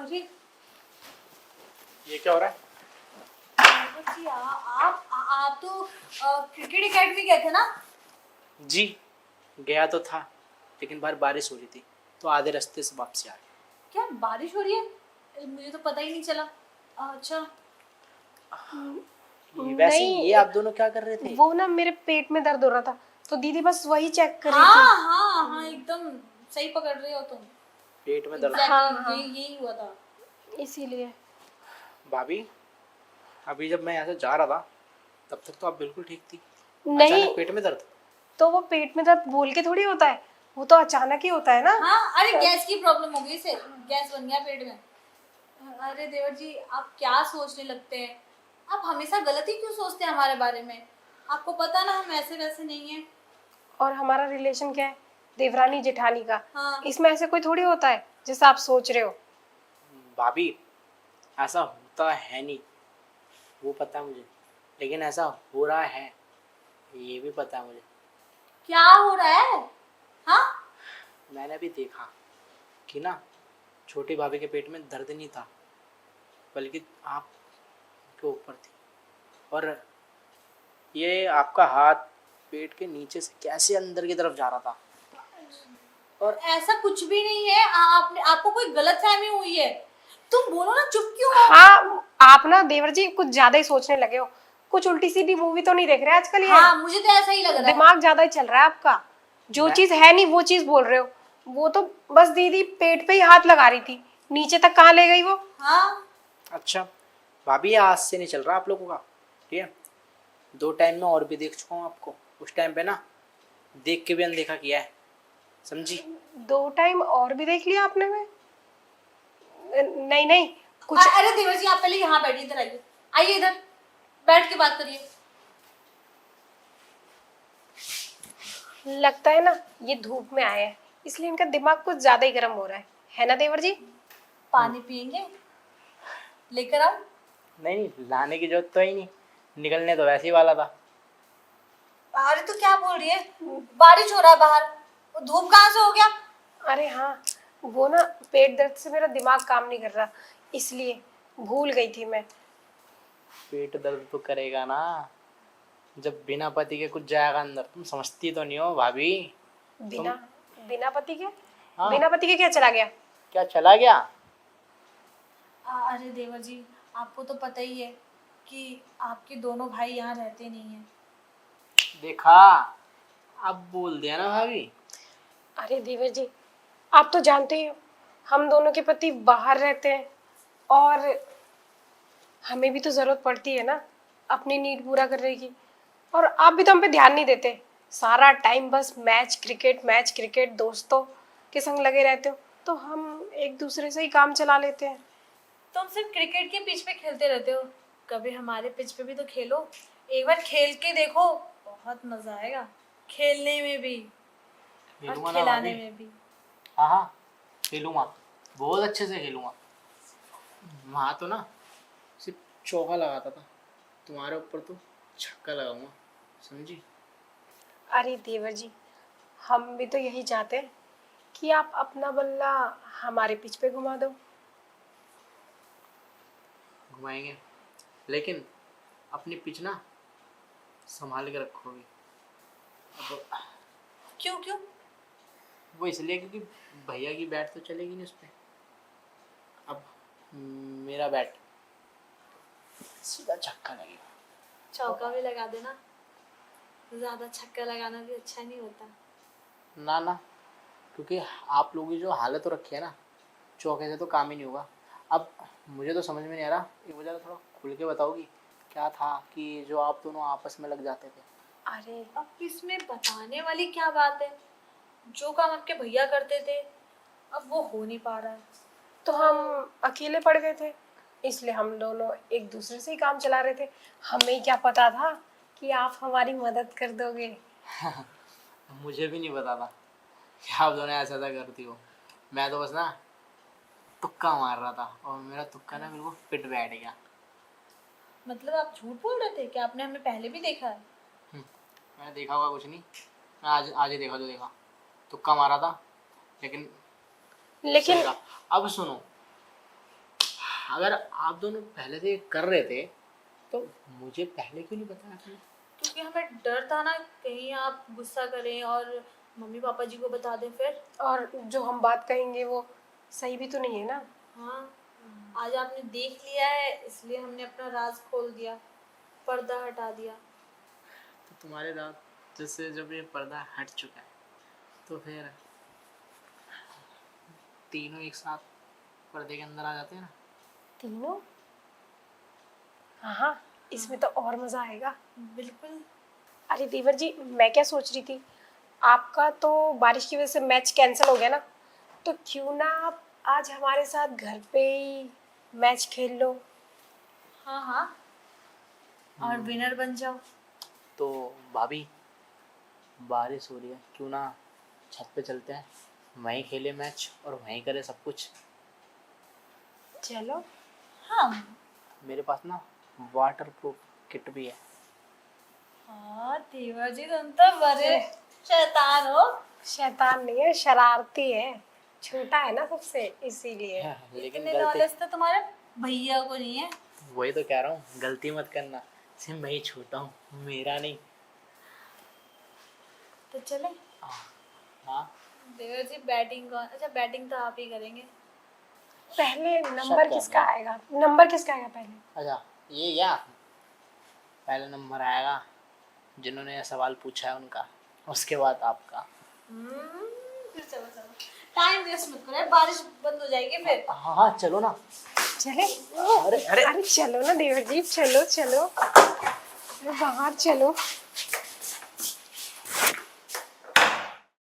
अरे ये क्या हो रहा है? जी आप तो क्रिकेट एकेडमी गए थे ना? जी, गया तो था, लेकिन बाहर बारिश हो रही थी तो आधे रास्ते से वापसी आ गया। क्या बारिश हो रही है? मुझे तो पता ही नहीं चला। अच्छा। वैसे नहीं, ये आप दोनों क्या कर रहे थे? वो ना मेरे पेट में दर्द हो रहा था तो दीदी बस वही चेक कर रही हाँ थी। हाँ हाँ, एकदम सही पकड़ रहे हो तुम। पेट में दर्द? एग्जैक्टली हाँ। यही हुआ था। इसीलिए। भाभी, अभी जब मैं यहाँ से जा रहा था तब तक तो आप बिल्कुल ठीक थी। नहीं, अचानक पेट में दर्द? तो वो पेट में दर्द बोल के थोड़ी होता है, वो तो अचानक ही होता है ना। हाँ, अरे गैस की प्रॉब्लम हो गई इसे, गैस बन गया पेट में। अरे देवर जी, आप क्या सोचने लगते हैं? आप हमेशा गलत ही क्यों सोचते हैं हमारे बारे में? आपको पता ना हम ऐसे वैसे नहीं है। और हमारा रिलेशन क्या है, देवरानी जेठानी का। हाँ। इसमें ऐसे कोई थोड़ी होता है जैसा आप सोच रहे हो। भाभी, ऐसा होता है नहीं, वो पता है मुझे, लेकिन ऐसा हो रहा है ये भी पता है मुझे। क्या हो रहा है? हाँ, मैंने भी देखा कि ना, छोटी भाभी के पेट में दर्द नहीं था, बल्कि आप के ऊपर थी। और ये आपका हाथ पेट के नीचे से कैसे अंदर की तरफ जा रहा था। और ऐसा कुछ भी नहीं है। आपने आपको कोई गलतफहमी हुई है। तुम बोलो ना, चुप क्यों हो? हाँ, आप ना देवर जी कुछ ज्यादा ही सोचने लगे हो। कुछ उल्टी सीधी मूवी तो नहीं देख रहे आजकल ये? हाँ, मुझे तो ऐसा ही लग रहा है। दिमाग ज्यादा ही चल रहा है आपका। जो मैं- चीज है नहीं वो चीज बोल रहे हो। वो तो बस दीदी पेट पे ही हाथ लगा रही थी, नीचे तक कहाँ ले गई वो? हाँ, अच्छा भाभी, ये आज से नहीं चल रहा आप लोगों का, ठीक है? 2 टाइम में और भी देख चुका हूँ आपको। उस टाइम पे ना देख के भी अनदेखा किया है, समझी? 2 टाइम और भी देख लिया आपने? में नहीं नहीं, कुछ अरे देवर जी, आप पहले यहाँ बैठिए, इधर आइए। आइए इधर, बैठ के बात करिए। लगता है ना ये धूप में आए हैं, इसलिए इनका दिमाग कुछ ज्यादा ही गर्म हो रहा है ना देवर जी? पानी पियेंगे? लेकर आओ। नहीं नहीं, लाने की जरूरत तो ही नहीं, निकलने तो वैसे ही वाला था। अरे तो क्या बोल रही है? बारिश हो रहा है बाहर, धूप कहाँ से हो गया? अरे हाँ, वो ना पेट दर्द से मेरा दिमाग काम नहीं कर रहा, इसलिए भूल गई थी मैं। पेट दर्द तो करेगा ना, जब बिना पति के कुछ जाएगा अंदर। तुम समझती तो नहीं हो भाभी। बिना बिना पति के? हाँ। बिना पति के क्या चला गया? क्या चला गया? अरे देवर जी, आपको तो पता ही है कि आपके दोनों भाई यहाँ रहते नहीं हैं। देखा, अब बोल दिया ना भाभी। अरे देवर जी, आप तो जानते ही हो हम दोनों के पति बाहर रहते हैं, और हमें भी तो जरूरत पड़ती है ना अपनी नीड पूरा करने की। और आप भी तो हम पे ध्यान नहीं देते, सारा टाइम बस मैच क्रिकेट दोस्तों के संग लगे रहते हो, तो हम एक दूसरे से ही काम चला लेते हैं। तुम सिर्फ क्रिकेट के पिच पे खेलते रहते हो, कभी हमारे पिच पे भी तो खेलो। एक बार खेल के देखो, बहुत मजा आएगा, खेलने में भी और खेलूंगा ना खिलाने भाभी। में भी। हाँ हाँ, खेलूंगा, बहुत अच्छे से खेलूंगा। वहाँ तो ना सिर्फ चौका लगाता था, तुम्हारे ऊपर तो छक्का लगाऊंगा, समझी? अरे देवर जी, हम भी तो यही चाहते हैं कि आप अपना बल्ला हमारे पिच पे घुमा दो। घुमाएंगे, लेकिन अपनी पिच ना संभाल के रखोगे। अब क्यों क्यों? वो इसलिए क्योंकि भैया की बैट तो चलेगी नहीं उस पर। अब मेरा बैट सीधा छक्का लगेगा। चौका भी लगा देना, ज्यादा छक्का लगाना भी अच्छा नहीं होता। ना ना, क्योंकि आप लोगों की जो हालत हो रखी है ना, चौके से तो काम ही नहीं होगा। अब मुझे तो समझ में नहीं आ रहा, एक वजह थोड़ा खुल के बताओगी क्या था कि जो आप दोनों आपस में लग जाते थे? अरे अब इसमें बताने वाली क्या बात है? जो काम आपके भैया करते थे, अब वो हो नहीं पा रहा है। तो हम अकेले पड़ गए थे, इसलिए हम दोनों एक दूसरे से ही काम चला रहे थे। हमें क्या पता था कि आप हमारी मदद कर दोगे। मुझे भी नहीं पता था कि आप दोनों ऐसा ऐसा करती हो। मैं तो बस ना तुक्का मार रहा था, और मेरा तुक्का ना बिल्कुल फिट बैठ गया। मतलब आप झूठ बोल रहे थे कि आपने हमें पहले भी देखा है? मैंने देखा होगा कुछ नहीं, मैं आज आज ही देखा जो देखा, तुक्का मारा था, लेकिन लेकिन सही रहा। अब सुनो, अगर आप दोनों पहले से कर रहे थे तो मुझे पहले क्यों नहीं बताया आपने? क्योंकि हमें डर था ना कहीं आप गुस्सा करें और मम्मी पापा जी को बता दें फिर। और जो हम बात कहेंगे वो सही भी तो नहीं है ना। हाँ, आज आपने देख लिया है इसलिए हमने अपना राज खोल दिया, पर्दा हटा दिया। तो तुम्हारे दांत जैसे जब ये पर्दा हट चुका है तो फिर तीनों एक साथ पर्दे के अंदर आ जाते हैं ना। तीनों? हाँ, इसमें तो और मजा आएगा। बिल्कुल। अरे देवर जी, मैं क्या सोच रही थी, आपका तो बारिश की वजह से मैच कैंसिल हो गया ना, तो क्यों ना आप आज हमारे साथ घर पे ही मैच खेल लो। हाँ हाँ, और विनर बन जाओ। तो भाभी बारिश हो रही है, क्यों ना छत पे चलते हैं, वहीं खेले मैच और वहीं करे सब कुछ। चलो। हाँ मेरे पास ना वाटर प्रूफ किट भी है। हाँ, देवर जी तुम तो बड़े शैतान हो। शैतान नहीं है, शरारती है, छोटा है ना सबसे इसीलिए। लेकिन इतने गलती, नॉलेज तो तुम्हारे भैया को नहीं है। वही तो कह रहा हूँ, गलती मत करना, सिर्फ मैं ही छोटा हूँ, मेरा नहीं। तो चले। हाँ देवर जी बैटिंग कौन, अच्छा बैटिंग तो आप ही करेंगे। पहले शक नंबर कर किसका रहा आएगा? नंबर किसका आएगा पहले? अच्छा, ये क्या पहला नंबर आएगा जिन्होंने ये सवाल पूछा है उनका, उसके बाद आपका। फिर चलो चलो, टाइम वेस्ट मत करो, बारिश बंद हो जाएगी फिर। हाँ हाँ चलो ना। चले। अरे अरे अरे चलो ना देवर जी, चलो चलो, अरे बाहर चलो।